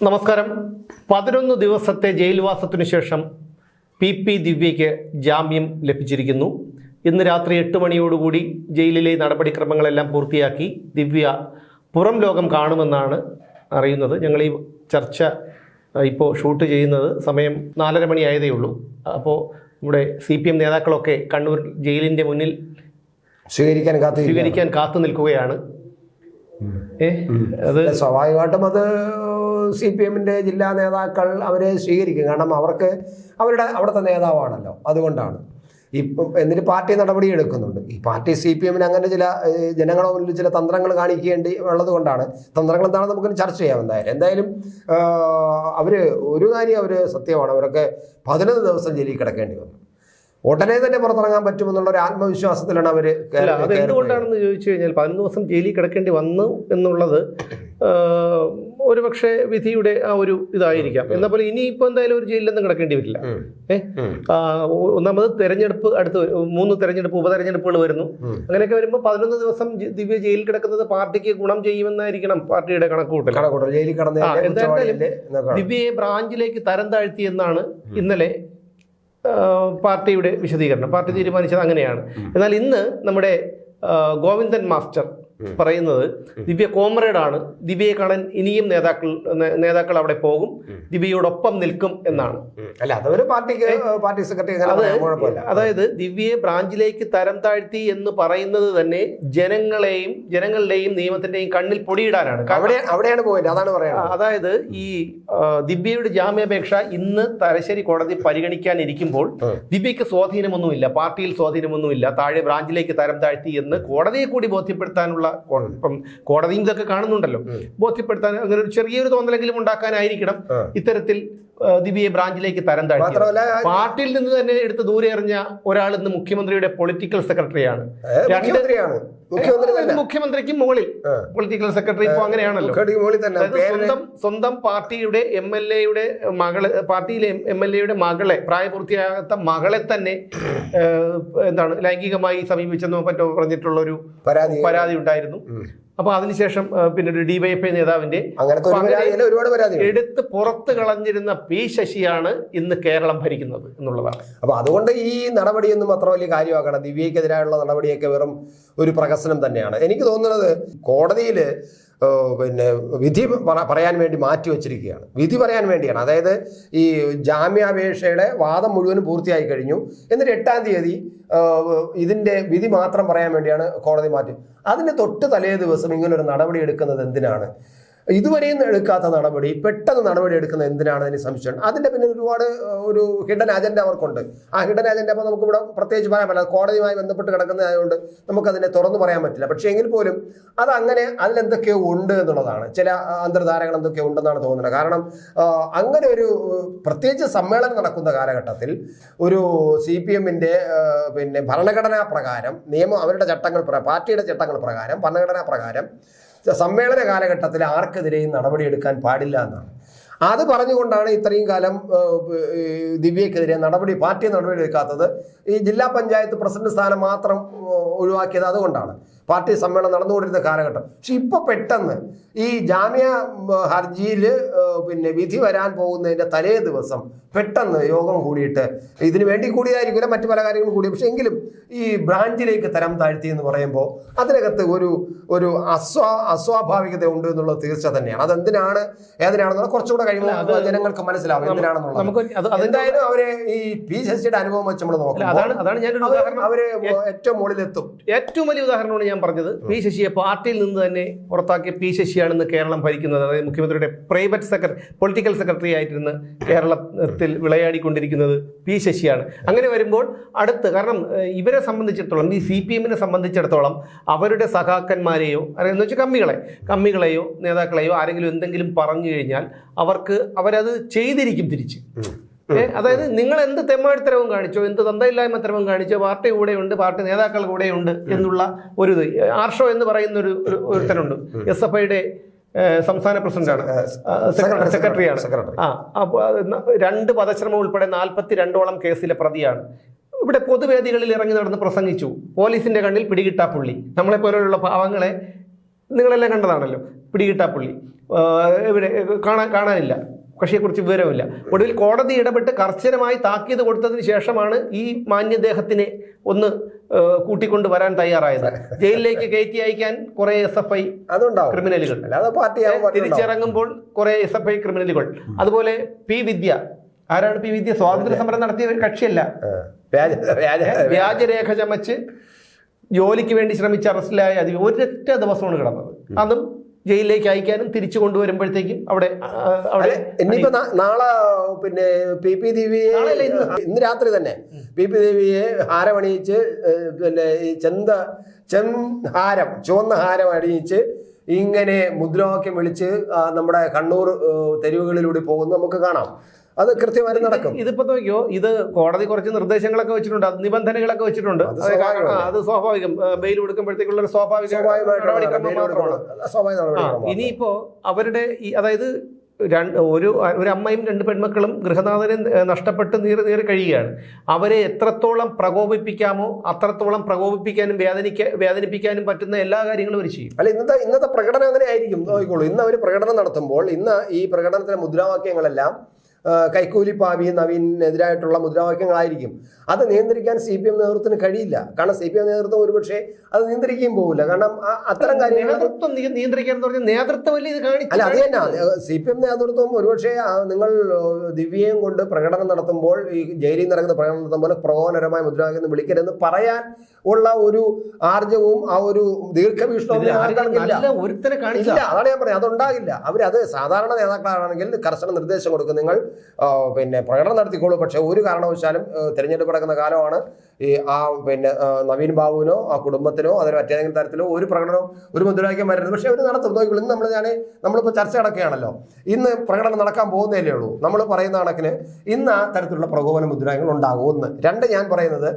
നമസ്കാരം. 11 ദിവസത്തെ ജയിൽവാസത്തിനു ശേഷം പി ദിവ്യയ്ക്ക് ജാമ്യം ലഭിച്ചിരിക്കുന്നു. ഇന്ന് രാത്രി 8 മണിയോടുകൂടി ജയിലിലെ നടപടിക്രമങ്ങളെല്ലാം പൂർത്തിയാക്കി ദിവ്യ പുറം ലോകം കാണുമെന്നാണ് അറിയുന്നത്. ഞങ്ങൾ ഈ ചർച്ച ഇപ്പോൾ ഷൂട്ട് ചെയ്യുന്നത് സമയം 4:30 മണിയായതേ ഉള്ളൂ. അപ്പോൾ നമ്മുടെ CPM നേതാക്കളൊക്കെ കണ്ണൂർ ജയിലിൻ്റെ മുന്നിൽ സ്വീകരിക്കാൻ കാത്തു നിൽക്കുകയാണ്. അത് സ്വാഭാവികമായിട്ടും അത് CPM-ന്റെ ജില്ലാ നേതാക്കൾ അവരെ സ്വീകരിക്കും. കാരണം അവരുടെ അവിടുത്തെ നേതാവാണല്ലോ. അതുകൊണ്ടാണ് ഇപ്പം എന്നിട്ട് പാർട്ടി നടപടി എടുക്കുന്നുണ്ട്. ഈ പാർട്ടി CPM-ന് അങ്ങനെ ചില ജനങ്ങളുടെ മുന്നിൽ ചില തന്ത്രങ്ങൾ കാണിക്കേണ്ടി ഉള്ളത് കൊണ്ടാണ്. തന്ത്രങ്ങൾ എന്താണെന്ന് നമുക്ക് ചർച്ച ചെയ്യാം. എന്തായാലും അവർ ഒരു കാര്യം സത്യമാണ്, അവരൊക്കെ 11 ദിവസം ജയിലിൽ കിടക്കേണ്ടി വന്നു. ഉടനെ തന്നെ പുറത്തിറങ്ങാൻ പറ്റുമെന്നുള്ള ഒരു ആത്മവിശ്വാസത്തിലാണ് അവർ. അത് എന്തുകൊണ്ടാണെന്ന് ചോദിച്ചു കഴിഞ്ഞാൽ 11 ദിവസം ജയിലിൽ കിടക്കേണ്ടി വന്നു എന്നുള്ളത് ഒരുപക്ഷെ വിധിയുടെ ആ ഒരു ഇതായിരിക്കാം. എന്നാൽ പോലെ ഇനിയിപ്പോൾ എന്തായാലും ഒരു ജയിലിലൊന്നും കിടക്കേണ്ടി വരില്ല. ഒന്നാമത് തെരഞ്ഞെടുപ്പ് അടുത്ത് 3 തെരഞ്ഞെടുപ്പ് ഉപതെരഞ്ഞെടുപ്പുകൾ വരുന്നു. അങ്ങനെയൊക്കെ വരുമ്പോൾ 11 ദിവസം ദിവ്യ ജയിലിൽ കിടക്കുന്നത് പാർട്ടിക്ക് ഗുണം ചെയ്യുമെന്നായിരിക്കണം പാർട്ടിയുടെ കണക്കുകൂട്ടൽ. എന്തായാലും ദിവ്യയെ ബ്രാഞ്ചിലേക്ക് തരം താഴ്ത്തി എന്നാണ് ഇന്നലെ പാർട്ടിയുടെ വിശദീകരണം. പാർട്ടി തീരുമാനിച്ചത് അങ്ങനെയാണ്. എന്നാൽ ഇന്ന് നമ്മുടെ ഗോവിന്ദൻ മാസ്റ്റർ പറയുന്നത് ദിവ്യ കോമ്രേഡാണ്, ദിവ്യയെ കാണാൻ ഇനിയും നേതാക്കൾ അവിടെ പോകും, ദിവ്യയോടൊപ്പം നിൽക്കും എന്നാണ്. അല്ല, അതൊരു പാർട്ടി സെക്രട്ടറി. അതായത് ദിവ്യയെ ബ്രാഞ്ചിലേക്ക് തരം താഴ്ത്തി എന്ന് പറയുന്നത് തന്നെ ജനങ്ങളുടെയും നിയമത്തിന്റെയും കണ്ണിൽ പൊടിയിടാനാണ്. അവിടെയാണ് പോയിന്റ്. അതാണ് പറയുന്നത്. അതായത് ഈ ദിവ്യയുടെ ജാമ്യാപേക്ഷ ഇന്ന് തലശ്ശേരി കോടതി പരിഗണിക്കാനിരിക്കുമ്പോൾ ദിവ്യയ്ക്ക് സ്വാധീനമൊന്നുമില്ല, പാർട്ടിയിൽ സ്വാധീനമൊന്നുമില്ല, താഴെ ബ്രാഞ്ചിലേക്ക് തരം താഴ്ത്തി എന്ന് കോടതിയെ കൂടി ബോധ്യപ്പെടുത്താനുള്ള, ഇപ്പം കോടതിയും ഇതൊക്കെ കാണുന്നുണ്ടല്ലോ, ബോധ്യപ്പെടുത്താൻ അങ്ങനെ ഒരു ചെറിയൊരു തോന്നലെങ്കിലും ഉണ്ടാക്കാനായിരിക്കണം ഇത്തരത്തിൽ ദിവ്യയെ ബ്രാഞ്ചിലേക്ക് തരം താഴ്ത്തി. പാർട്ടിയിൽ നിന്ന് തന്നെ എടുത്ത് ദൂരെ എറിഞ്ഞ ഒരാൾ ഇന്ന് മുഖ്യമന്ത്രിയുടെ പൊളിറ്റിക്കൽ സെക്രട്ടറിയാണ്. മുഖ്യമന്ത്രിക്കും മുകളിൽ പൊളിറ്റിക്കൽ സെക്രട്ടറി ഇപ്പൊ അങ്ങനെയാണല്ലോ. സ്വന്തം പാർട്ടിയുടെ MLA-യുടെ മകളെ, പാർട്ടിയിലെ MLA-യുടെ മകളെ, പ്രായപൂർത്തിയാകാത്ത മകളെ തന്നെ എന്താണ് ലൈംഗികമായി സമീപിച്ചെന്നോ മറ്റോ പറഞ്ഞിട്ടുള്ള ഒരു പരാതി ഉണ്ടായിരുന്നു. അപ്പൊ അതിനുശേഷം പിന്നെ ഒരു DYFI നേതാവിന്റെ എടുത്ത് പുറത്ത് കളഞ്ഞിരുന്ന P ശശിയാണ് ഇന്ന് കേരളം ഭരിക്കുന്നത് എന്നുള്ളതാണ്. അപ്പൊ അതുകൊണ്ട് ഈ നടപടിയൊന്നും അത്ര വലിയ കാര്യമാക്കണം. ദിവ്യക്കെതിരായുള്ള നടപടിയൊക്കെ വെറും ഒരു പ്രഹസനം തന്നെയാണ്. എനിക്ക് തോന്നുന്നത് കോടതിയിൽ പിന്നെ വിധി പറയാൻ വേണ്ടി മാറ്റിവെച്ചിരിക്കുകയാണ്. വിധി പറയാൻ വേണ്ടിയാണ്. അതായത് ഈ ജാമ്യാപേക്ഷയുടെ വാദം മുഴുവനും പൂർത്തിയായി കഴിഞ്ഞു. എന്നിട്ട് 8-ാം തീയതി ഇതിൻ്റെ വിധി മാത്രം പറയാൻ വേണ്ടിയാണ് കോടതി മാറ്റി. അതിന് തൊട്ട് തലേ ദിവസം ഇങ്ങനൊരു നടപടി എടുക്കുന്നത് എന്തിനാണ്? ഇതുവരെയും എടുക്കാത്ത നടപടി പെട്ടെന്ന് നടപടി എടുക്കുന്നത് എന്തിനാണ് എന്ന് സംശയമുണ്ട്. അതിൻ്റെ പിന്നെ ഒരുപാട് ഒരു ഹിഡൻ അജണ്ട അവർക്കുണ്ട്. ആ ഹിഡൻ അജണ്ട അപ്പോൾ നമുക്കിവിടെ പ്രത്യേകിച്ച് പറയാൻ പറ്റില്ല. കോടതിയുമായി ബന്ധപ്പെട്ട് കിടക്കുന്നതായതുകൊണ്ട് നമുക്കതിനെ തുറന്നു പറയാൻ പറ്റില്ല. പക്ഷേ എങ്കിൽ പോലും അതങ്ങനെ അതിലെന്തൊക്കെയോ ഉണ്ട് എന്നുള്ളതാണ്. ചില അന്തർധാരകൾ എന്തൊക്കെയോ ഉണ്ടെന്നാണ് തോന്നുന്നത്. കാരണം അങ്ങനെ ഒരു പ്രത്യേകിച്ച് സമ്മേളനം നടക്കുന്ന കാലഘട്ടത്തിൽ ഒരു CPM-ന്റെ പിന്നെ ഭരണഘടനാ പ്രകാരം അവരുടെ ചട്ടങ്ങൾ, പാർട്ടിയുടെ ചട്ടങ്ങൾ പ്രകാരം, ഭരണഘടനാ പ്രകാരം സമ്മേളന കാലഘട്ടത്തിൽ ആർക്കെതിരെയും നടപടിയെടുക്കാൻ പാടില്ല എന്നാണ്. അത് പറഞ്ഞുകൊണ്ടാണ് ഇത്രയും കാലം ദിവ്യക്കെതിരെ പാർട്ടി നടപടി എടുക്കാത്തത്. ഈ ജില്ലാ പഞ്ചായത്ത് പ്രസിഡന്റ് സ്ഥാനം മാത്രം ഒഴിവാക്കിയത് അതുകൊണ്ടാണ്. പാർട്ടി സമ്മേളനം നടന്നുകൊണ്ടിരുന്ന കാലഘട്ടം. പക്ഷെ ഇപ്പൊ പെട്ടെന്ന് ഈ ജാമ്യ ഹർജിയിൽ പിന്നെ വിധി വരാൻ പോകുന്നതിന്റെ തലേ ദിവസം പെട്ടെന്ന് യോഗം കൂടിയിട്ട്, ഇതിനു വേണ്ടി കൂടിയതായിരിക്കില്ല, മറ്റു പല കാര്യങ്ങളും കൂടി, പക്ഷെ എങ്കിലും ഈ ബ്രാഞ്ചിലേക്ക് തരം താഴ്ത്തി എന്ന് പറയുമ്പോൾ അതിനകത്ത് ഒരു അസ്വാഭാവികത ഉണ്ട് എന്നുള്ളത് തീർച്ച തന്നെയാണ്. അതെന്തിനാണ് ഏതിനാണെന്നുള്ള കുറച്ചുകൂടെ കഴിയുമ്പോൾ ജനങ്ങൾക്ക് മനസ്സിലാവും എന്തിനാണെന്നുള്ളത്. എന്തായാലും അവരെ ഈ P ശശിയുടെ അനുഭവം വെച്ച് നമ്മൾ നോക്കണം. അവര് ഏറ്റവും മുകളിലെത്തും. ഏറ്റവും വലിയ ഉദാഹരണമാണ് ഞാൻ പറഞ്ഞത്. P ശശിയെ പാർട്ടിയിൽ നിന്ന് തന്നെ പുറത്താക്കിയ P ശശിയാണെന്ന് കേരളം ഭരിക്കുന്നത്. അതായത് മുഖ്യമന്ത്രിയുടെ പൊളിറ്റിക്കൽ സെക്രട്ടറി ആയിട്ടിരുന്ന് കേരളത്തിൽ വിളയാടിക്കൊണ്ടിരിക്കുന്നത് P ശശിയാണ്. അങ്ങനെ വരുമ്പോൾ കാരണം ഇവരെ സംബന്ധിച്ചിടത്തോളം, ഈ CPM-നെ സംബന്ധിച്ചിടത്തോളം അവരുടെ സഖാക്കന്മാരെയോ എന്ന് വെച്ചാൽ കമ്മികളെയോ നേതാക്കളെയോ ആരെങ്കിലും എന്തെങ്കിലും പറഞ്ഞു കഴിഞ്ഞാൽ അവരത് ചെയ്തിരിക്കും തിരിച്ച്. അതായത് നിങ്ങൾ എന്ത് തെമ്മാടിത്തരവും കാണിച്ചോ, എന്ത് തന്തയില്ലായ്മത്തരവും കാണിച്ചോ, പാർട്ടി കൂടെയുണ്ട്, പാർട്ടി നേതാക്കൾ കൂടെയുണ്ട് എന്നുള്ള ഒരു ഇത്. ആർഷോ എന്ന് പറയുന്ന ഒരുത്തനുണ്ട്, SFIയുടെ സംസ്ഥാന പ്രസിഡന്റാണ്, സെക്രട്ടറിയാണ്. അപ്പോൾ 2 വധശ്രമം ഉൾപ്പെടെ 42ഓളം കേസിലെ പ്രതിയാണ്. ഇവിടെ പൊതുവേദികളിൽ ഇറങ്ങി നടന്ന് പ്രസംഗിച്ചു. പോലീസിന്റെ കണ്ണിൽ പിടികിട്ടാപ്പുള്ളി. നമ്മളെപ്പോലെയുള്ള പാവങ്ങളെ നിങ്ങളെല്ലാം കണ്ടതാണല്ലോ. പിടികിട്ടാപ്പുള്ളി ഇവിടെ കാണാനില്ല, കക്ഷിയെക്കുറിച്ച് വിവരമില്ല. ഒടുവിൽ കോടതി ഇടപെട്ട് കർശനമായി താക്കീത് കൊടുത്തതിന് ശേഷമാണ് ഈ മാന്യദേഹത്തിനെ ഒന്ന് കൂട്ടിക്കൊണ്ട് വരാൻ തയ്യാറായത്. ജയിലിലേക്ക് കയറ്റി അയക്കാൻ കുറെ SFI ക്രിമിനലുകൾ, തിരിച്ചിറങ്ങുമ്പോൾ കുറെ SFI ക്രിമിനലുകൾ. അതുപോലെ പി വിദ്യ, ആരാണ് പി വിദ്യ? സ്വാതന്ത്ര്യ സമരം നടത്തിയ ഒരു കക്ഷിയല്ല, വ്യാജരേഖ ചമച്ച് ജോലിക്ക് വേണ്ടി ശ്രമിച്ച് അറസ്റ്റിലായ ഒരൊറ്റ ദിവസമാണ് കിടന്നത്. അതും ജയിലിലേക്ക് അയക്കാനും തിരിച്ചു കൊണ്ടുവരുമ്പോഴത്തേക്കും അവിടെ ഇനിയിപ്പോ നാളെ പിന്നെ PP ദേവിയെ ഇന്ന് രാത്രി തന്നെ PP ദേവിയെ ഹാരമണിയിച്ച് പിന്നെ ഈ ചുവന്ന ഹാരം അണിയിച്ച് ഇങ്ങനെ മുദ്രാവാക്യം വിളിച്ച് നമ്മുടെ കണ്ണൂർ തെരുവുകളിലൂടെ പോകുന്നത് നമുക്ക് കാണാം. അത് കൃത്യമായിട്ട് നടക്കും. ഇതിപ്പോ നോക്കിയോ, ഇത് കോടതി കുറച്ച് നിർദ്ദേശങ്ങളൊക്കെ വെച്ചിട്ടുണ്ട്, നിബന്ധനകളൊക്കെ വെച്ചിട്ടുണ്ട്. അത് സ്വാഭാവികം, ബെയിൽ കൊടുക്കുമ്പോഴത്തേക്കുള്ള ഒരു സ്വാഭാവിക. ഇനിയിപ്പോ അവരുടെ അതായത് ഒരു അമ്മയും 2 പെൺമക്കളും ഗൃഹനാഥനെ നഷ്ടപ്പെട്ട് നീറി കഴിയുകയാണ്. അവരെ എത്രത്തോളം പ്രകോപിപ്പിക്കാമോ അത്രത്തോളം പ്രകോപിപ്പിക്കാനും വേദനിപ്പിക്കാനും പറ്റുന്ന എല്ലാ കാര്യങ്ങളും അവർ ചെയ്യും. അല്ല, ഇന്നത്തെ പ്രകടനം അങ്ങനെ ആയിരിക്കും. നോക്കിക്കോളൂ, ഇന്ന് അവർ പ്രകടനം നടത്തുമ്പോൾ ഇന്ന് ഈ പ്രകടനത്തിലെ മുദ്രാവാക്യങ്ങളെല്ലാം കൈക്കൂലി പാവി നവീനെതിരായിട്ടുള്ള മുദ്രാവാക്യങ്ങളായിരിക്കും. അത് നിയന്ത്രിക്കാൻ CPM നേതൃത്വത്തിന് കഴിയില്ല. കാരണം CPM നേതൃത്വം ഒരുപക്ഷെ അത് നിയന്ത്രിക്കുകയും പോകില്ല. കാരണം അത്തരം കാര്യങ്ങൾ നിയന്ത്രിക്കാൻ നേതൃത്വം അല്ല, അത് തന്നെ CPM നേതൃത്വം ഒരുപക്ഷെ നിങ്ങൾ ദിവ്യയും കൊണ്ട് പ്രകടനം നടത്തുമ്പോൾ, ഈ ജയിലിൽ നടക്കുന്ന പ്രകടനം നടത്തുമ്പോൾ പ്രകോപനപരമായ മുദ്രാവാക്യം വിളിക്കരുതെന്ന് പറയാൻ ഉള്ള ഒരു ആർജവും ആ ഒരു ദീർഘവീക്ഷണവും ഇല്ല. അതാണ് ഞാൻ പറയുന്നത്, അതുണ്ടാകില്ല. അവരത് സാധാരണ നേതാക്കളാണെങ്കിൽ കർശന നിർദ്ദേശം കൊടുക്കും, നിങ്ങൾ പിന്നെ പ്രകടനം നടത്തിക്കോളൂ, പക്ഷെ ഒരു കാരണവശാലും തിരഞ്ഞെടുപ്പ് നടക്കുന്ന കാലമാണ്, ഈ പിന്നെ നവീൻ ബാബുവിനോ ആ കുടുംബത്തിനോ അതിന് മറ്റേതെങ്കിലും തരത്തിലോ ഒരു പ്രകടനവും ഒരു മുദ്രാവാക്യം വരരുത്. പക്ഷെ അവർ നടത്തും. നോക്കിക്കോളൂ, ഇന്ന് നമ്മളിപ്പോൾ ചർച്ച നടക്കുകയാണല്ലോ, ഇന്ന് പ്രകടനം നടക്കാൻ പോകുന്നതല്ലേ ഉള്ളൂ. നമ്മൾ പറയുന്ന കണക്കിന് ഇന്ന് ആ തരത്തിലുള്ള പ്രകോപന മുദ്രാവാക്യങ്ങൾ ഉണ്ടാകും. 1. 2, ഞാൻ പറയുന്നത്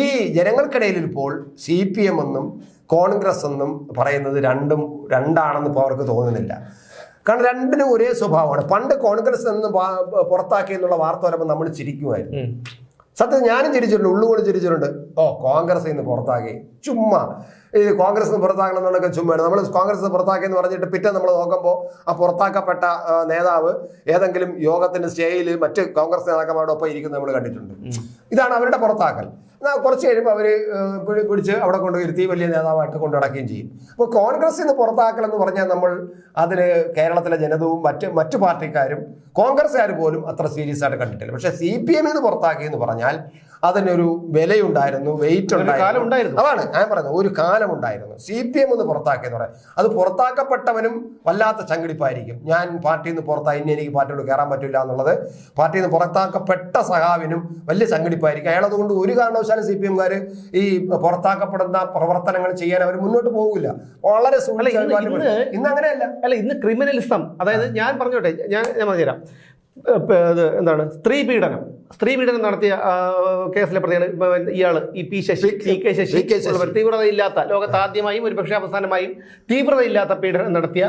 ഈ ജനങ്ങൾക്കിടയിൽ ഇപ്പോൾ CPM എന്നും കോൺഗ്രസ് എന്നും പറയുന്നത് രണ്ടാണെന്ന് ഇപ്പോൾ അവർക്ക് തോന്നുന്നില്ല. കാരണം രണ്ടിനും ഒരേ സ്വഭാവമാണ്. പണ്ട് കോൺഗ്രസ് നിന്ന് പുറത്താക്കി എന്നുള്ള വാർത്ത വരുമ്പോൾ നമ്മൾ ചിരിക്കുമായിരുന്നു. സത്യം ഞാനും ചിരിച്ചിട്ടുണ്ട്, ഉള്ളുകൊണ്ട് ചിരിച്ചിട്ടുണ്ട്. കോൺഗ്രസ് ഇന്ന് പുറത്താക്കി, ചുമ്മാ ഈ കോൺഗ്രസ് പുറത്താക്കണം എന്നുള്ളതൊക്കെ ചുമ്മാണ്. നമ്മൾ കോൺഗ്രസ് പുറത്താക്കിയെന്ന് പറഞ്ഞിട്ട് പിറ്റേ നമ്മൾ നോക്കുമ്പോൾ ആ പുറത്താക്കപ്പെട്ട നേതാവ് ഏതെങ്കിലും യോഗത്തിന്റെ സ്റ്റേയിൽ മറ്റ് കോൺഗ്രസ് നേതാക്കന്മാരുടെ ഒപ്പം ഇരിക്കുന്നത് നമ്മൾ കണ്ടിട്ടുണ്ട്. ഇതാണ് അവരുടെ പുറത്താക്കൽ. കുറച്ച് കഴിയുമ്പോൾ അവർ പിടിച്ച് അവിടെ കൊണ്ടുവരുത്തി വലിയ നേതാവായിട്ട് കൊണ്ടു നടക്കുകയും ചെയ്യും. അപ്പോൾ കോൺഗ്രസിൽ നിന്ന് പുറത്താക്കൽ എന്ന് പറഞ്ഞാൽ നമ്മൾ അതിന് കേരളത്തിലെ ജനതവും മറ്റു പാർട്ടിക്കാരും കോൺഗ്രസ്സുകാർ പോലും അത്ര സീരിയസ് ആയിട്ട് കണ്ടിട്ടില്ല. പക്ഷേ CPM നിന്ന് പുറത്താക്കി എന്ന് പറഞ്ഞാൽ അതിനൊരു വിലയുണ്ടായിരുന്നു, വെയിറ്റ് ഉണ്ടായിരുന്നു. അതാണ് ഞാൻ പറയുന്നത്, ഒരു കാലമുണ്ടായിരുന്നു. CPM ഒന്ന് പുറത്താക്കിയെന്ന് പറയാം, അത് പുറത്താക്കപ്പെട്ടവനും വല്ലാത്ത ചങ്കിടിപ്പായിരിക്കും. ഞാൻ പാർട്ടിയിൽ നിന്ന് പുറത്തായി, ഇനി എനിക്ക് പാർട്ടിയോട് കയറാൻ പറ്റില്ല എന്നുള്ളത് പാർട്ടിയിൽ നിന്ന് പുറത്താക്കപ്പെട്ട സഖാവിനും വലിയ ചങ്കിടിപ്പായിരിക്കും. അയാളതുകൊണ്ട് ഒരു കാരണവശാലും CPMകാർ ഈ പുറത്താക്കപ്പെടുന്ന പ്രവർത്തനങ്ങൾ ചെയ്യാൻ അവർ മുന്നോട്ട് പോകില്ല. വളരെ ഇന്ന് അങ്ങനെയല്ല. അല്ല, ഇന്ന് ക്രിമിനലിസം, അതായത് ഞാൻ പറഞ്ഞോട്ടെ, ഞാൻ പറഞ്ഞുതരാം. എന്താണ് സ്ത്രീ പീഡനം നടത്തിയ കേസിലെ പ്രതിയാണ് ഇയാള്, ഈ P. ശശി, K. ശശി. തീവ്രതയില്ലാത്ത, ലോകത്ത് ആദ്യമായും ഒരുപക്ഷെ അവസാനമായും തീവ്രതയില്ലാത്ത പീഡനം നടത്തിയ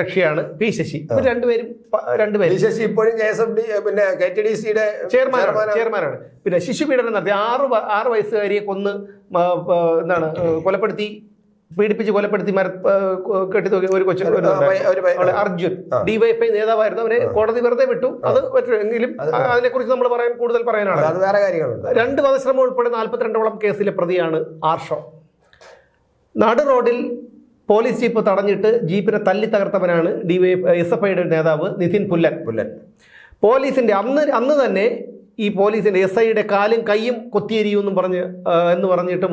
കക്ഷിയാണ് P. ശശി. ഇവർ രണ്ടുപേരും P. ശശി ഇപ്പോഴും പിന്നെ KTDCയുടെ ചെയർമാനാണ്. പിന്നെ ശിശുപീഡനം നടത്തിയ 6 വയസ്സുകാരിയെ കൊന്ന് പീഡിപ്പിച്ച് കൊലപ്പെടുത്തി കെട്ടി തൂക്കി ഒരു കൊച്ചു അർജുൻ, DYFI നേതാവായിരുന്നു. അവനെ കോടതി വെറുതെ വിട്ടു. അത് എങ്കിലും അതിനെക്കുറിച്ച് നമ്മൾ കൂടുതൽ പറയാനാണ്. 2 വധശ്രമം ഉൾപ്പെടെ 42ഓളം കേസിലെ പ്രതിയാണ് ആർഷോ. നടു റോഡിൽ പോലീസ് ജീപ്പ് തടഞ്ഞിട്ട് ജീപ്പിനെ തല്ലി തകർത്തവനാണ് SFIയുടെ നേതാവ് നിതിൻ പുല്ലൻ. പോലീസിന്റെ അന്ന് തന്നെ ഈ പോലീസിന്റെ SIയുടെ കാലും കൈയും കൊത്തിയെരിയുമെന്നും പറഞ്ഞിട്ട്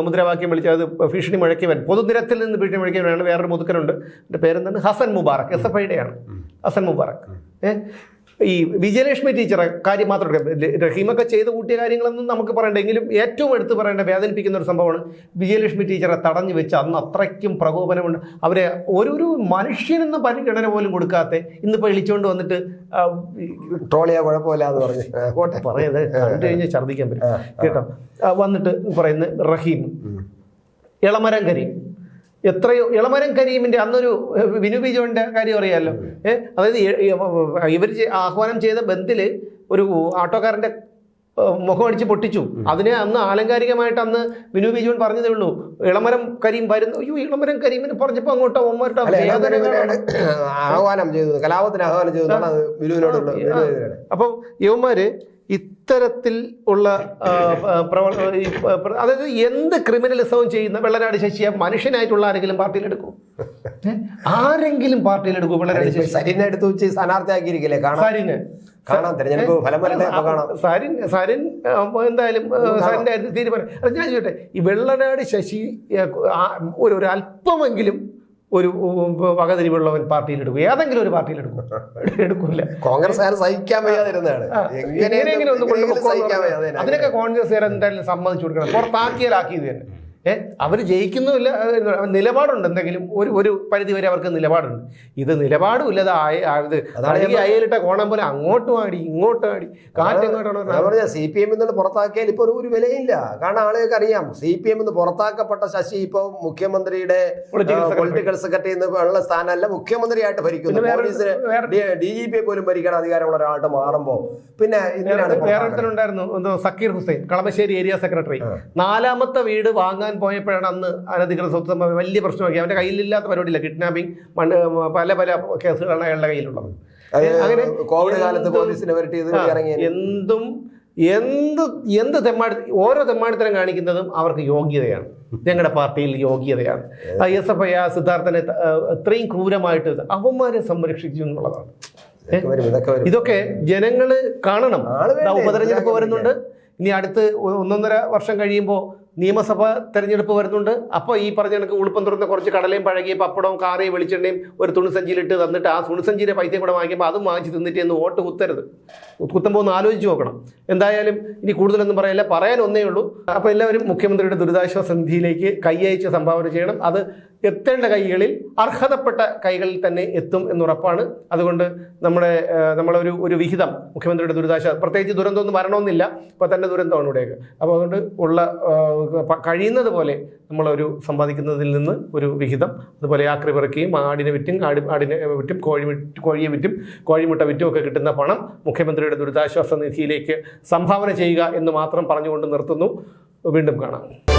മുദ്രാവാക്യം വിളിച്ച് അത് ഭീഷണി മുഴക്കിയവൻ, പൊതുനിരത്തിൽ നിന്ന് ഭീഷണി മുഴക്കിയവനാണ്. വേറൊരു മുതുക്കനുണ്ട്, എൻ്റെ പേരെന്താണ്, ഹസൻ മുബാറക്, SFIയുടെയാണ് ഹസൻ മുബാറക്. ഈ വിജയലക്ഷ്മി ടീച്ചറെ കാര്യം മാത്രം റഹീമൊക്കെ ചെയ്ത് കൂട്ടിയ കാര്യങ്ങളൊന്നും നമുക്ക് പറയണ്ടെങ്കിലും ഏറ്റവും എടുത്ത് പറയേണ്ട വേദനിപ്പിക്കുന്ന ഒരു സംഭവമാണ് വിജയലക്ഷ്മി ടീച്ചറെ തടഞ്ഞു വെച്ച് അന്ന് അത്രയ്ക്കും പ്രകോപനമുണ്ട്. അവരെ ഒരു മനുഷ്യനെന്ന പരിഗണന പോലും കൊടുക്കാതെ ഇന്നിപ്പോൾ വിളിച്ചുകൊണ്ട് വന്നിട്ട് ട്രോളിയാ കുഴപ്പമില്ലാന്ന് പറഞ്ഞു പറയുന്നത് കണ്ടു കഴിഞ്ഞാൽ ഛർദ്ദിക്കാൻ പറ്റും കേട്ടോ. വന്നിട്ട് പറയുന്നത് റഹീം, ഇളമരം കരീം, എത്രയോ ഇളമരം കരീമിന്റെ അന്നൊരു വിനു ബിജോന്റെ കാര്യം അറിയാമല്ലോ. അതായത് ഇവർ ആഹ്വാനം ചെയ്ത ബന്ദില് ഒരു ആട്ടോക്കാരന്റെ മുഖമടിച്ച് പൊട്ടിച്ചു. അതിനെ അന്ന് ആലങ്കാരികമായിട്ട് അന്ന് ബിനു ബിജോൺ പറഞ്ഞതേ ഉള്ളൂ. ഇളമരം കരീം വരുന്നു, അയ്യോ ഇളമരം കരീമിന് പറഞ്ഞപ്പോൾ അങ്ങോട്ടോ ആഹ്വാനം ചെയ്തു, കലാപത്തിന് ആഹ്വാനം ചെയ്തു ബിനുവിനോടുള്ള. അപ്പം യുവമാര് ഇത്തരത്തിൽ ഉള്ള അതായത് എന്ത് ക്രിമിനലിസവും ചെയ്യുന്ന വെള്ളനാട് ശശിയെ മനുഷ്യനായിട്ടുള്ള ആരെങ്കിലും പാർട്ടിയിലെടുക്കും? ആരെങ്കിലും പാർട്ടിയിലെടുക്കും? വെള്ളനാട് ശശി സരിനെ എടുത്ത് വെച്ച് സ്ഥാനാർത്ഥിയാക്കിയിരിക്കില്ലേ? കാണാം തെരഞ്ഞെടുപ്പ് ഫലം സരിൻ എന്തായാലും സരിന്റെ തീരുമാനം. അത് ഞാൻ ചോദിട്ടെ, ഈ വെള്ളനാട് ശശി ഒരു അല്പമെങ്കിലും ഒരു വകതിരിവുള്ളവൻ പാർട്ടിയിലെടുക്കും? ഏതെങ്കിലും ഒരു പാർട്ടിയിലെടുക്കും? എടുക്കൂല. കോൺഗ്രസ് സഹിക്കാൻ വയ്യാതിരുന്നതാണ്. അതിനൊക്കെ കോൺഗ്രസ്സുകാർ എന്തായാലും സമ്മതിച്ചു കൊടുക്കണം. പുറത്താക്കിയാലാക്കിയത് തന്നെ. അവർ ജയിക്കുന്നുമില്ല, നിലപാടുണ്ട്. എന്തെങ്കിലും ഒരു പരിധി വരെ അവർക്ക് നിലപാടുണ്ട്. ഇത് നിലപാടും ഇല്ലാതെ അയലിട്ട കോണം പോലെ അങ്ങോട്ടും ആടി ഇങ്ങോട്ടും ആടി കാറ്റെങ്ങോട്ടാണ്. CPM പുറത്താക്കിയാൽ ഇപ്പൊ ഒരു വിലയില്ല. കാരണം ആളുകൾക്ക് അറിയാം CPM പുറത്താക്കപ്പെട്ട ശശി ഇപ്പൊ മുഖ്യമന്ത്രിയുടെ പൊളിറ്റിക്കൽ സെക്രട്ടറി ഉള്ള സ്ഥാനമല്ല, മുഖ്യമന്ത്രിയായിട്ട് ഭരിക്കുന്നു. DGP പോലും ഭരിക്കാൻ അധികാരമുള്ള ഒരാളായിട്ട് മാറുമ്പോ പിന്നെ വേറൊരുത്തരുണ്ടായിരുന്നു, എന്തോ സക്കീർ ഹുസൈൻ, കളമശ്ശേരി ഏരിയ സെക്രട്ടറി. 4ാമത്തെ വീട് വാങ്ങാൻ പോയപ്പോഴാണ് അന്ന് അനധികൃത സ്വത്ത് വലിയ പ്രശ്നമാക്കി. അവന്റെ കയ്യിലില്ലാത്ത പരിപാടിയില്ല, കിഡ്നാപ്പിംഗ്, പല പല കേസുകളാണ് അയാളുടെ കയ്യിലുള്ളത്. അങ്ങനെ കോവിഡ് കാലത്ത് പോലീസിനെ എന്ത് ഓരോ തെമ്മാടിത്തരം കാണിക്കുന്നതും അവർക്ക് യോഗ്യതയാണ്. ഞങ്ങളുടെ പാർട്ടിയിൽ യോഗ്യതയാണ്. SFI സിദ്ധാർത്ഥനെ ഇത്രയും ക്രൂരമായിട്ട് അവന്മാരെ സംരക്ഷിച്ചു എന്നുള്ളതാണ്. ഇതൊക്കെ ജനങ്ങള് കാണണം. ഉപതെരഞ്ഞെടുപ്പ് വരുന്നുണ്ട്. ഇനി അടുത്ത് 1.5 വർഷം കഴിയുമ്പോൾ നിയമസഭാ തെരഞ്ഞെടുപ്പ് വരുന്നുണ്ട്. അപ്പോൾ ഈ പറഞ്ഞ കണക്ക് ഉളുപ്പം തുറന്ന കുറച്ച് കടലയും പഴകിയ പപ്പടവും കാറയും വെളിച്ചെണ്ണയും ഒരു തുണിസഞ്ചിയിലിട്ട് തന്നിട്ട് ആ തുണിസഞ്ചിയുടെ പൈസയും കൂടെ വാങ്ങിക്കുമ്പോൾ അതും വാങ്ങിച്ച് തിന്നിട്ട് എന്ന് വോട്ട് കുത്തരുത്. കുത്തുമ്പോൾ ഒന്ന് ആലോചിച്ച് നോക്കണം. എന്തായാലും ഇനി കൂടുതലൊന്നും പറയില്ല, പറയാൻ ഒന്നേ ഉള്ളൂ. അപ്പോൾ എല്ലാവരും മുഖ്യമന്ത്രിയുടെ ദുരിതാശ്വാസ നിധിയിലേക്ക് കൈയയച്ച് സംഭാവന ചെയ്യണം. അത് എത്തേണ്ട കൈകളിൽ, അർഹതപ്പെട്ട കൈകളിൽ തന്നെ എത്തും എന്നുറപ്പാണ്. അതുകൊണ്ട് ഒരു വിഹിതം മുഖ്യമന്ത്രിയുടെ ദുരിതാശ്വാസം, പ്രത്യേകിച്ച് ദുരന്തമൊന്നും വരണമെന്നില്ല, ഇപ്പോൾ തന്നെ ദുരന്തമാണ് ഇവിടെയൊക്കെ. അപ്പോൾ അതുകൊണ്ട് കഴിയുന്നത് പോലെ നമ്മളൊരു സമ്പാദിക്കുന്നതിൽ നിന്ന് ഒരു വിഹിതം, അതുപോലെ ആക്രി പെറുക്കിയും ആടിനെ വിറ്റും കോഴിയെ വിറ്റും കോഴിമുട്ട വിറ്റും ഒക്കെ കിട്ടുന്ന പണം മുഖ്യമന്ത്രിയുടെ ദുരിതാശ്വാസ നിധിയിലേക്ക് സംഭാവന ചെയ്യുക എന്ന് മാത്രം പറഞ്ഞുകൊണ്ട് നിർത്തുന്നു. വീണ്ടും കാണാം.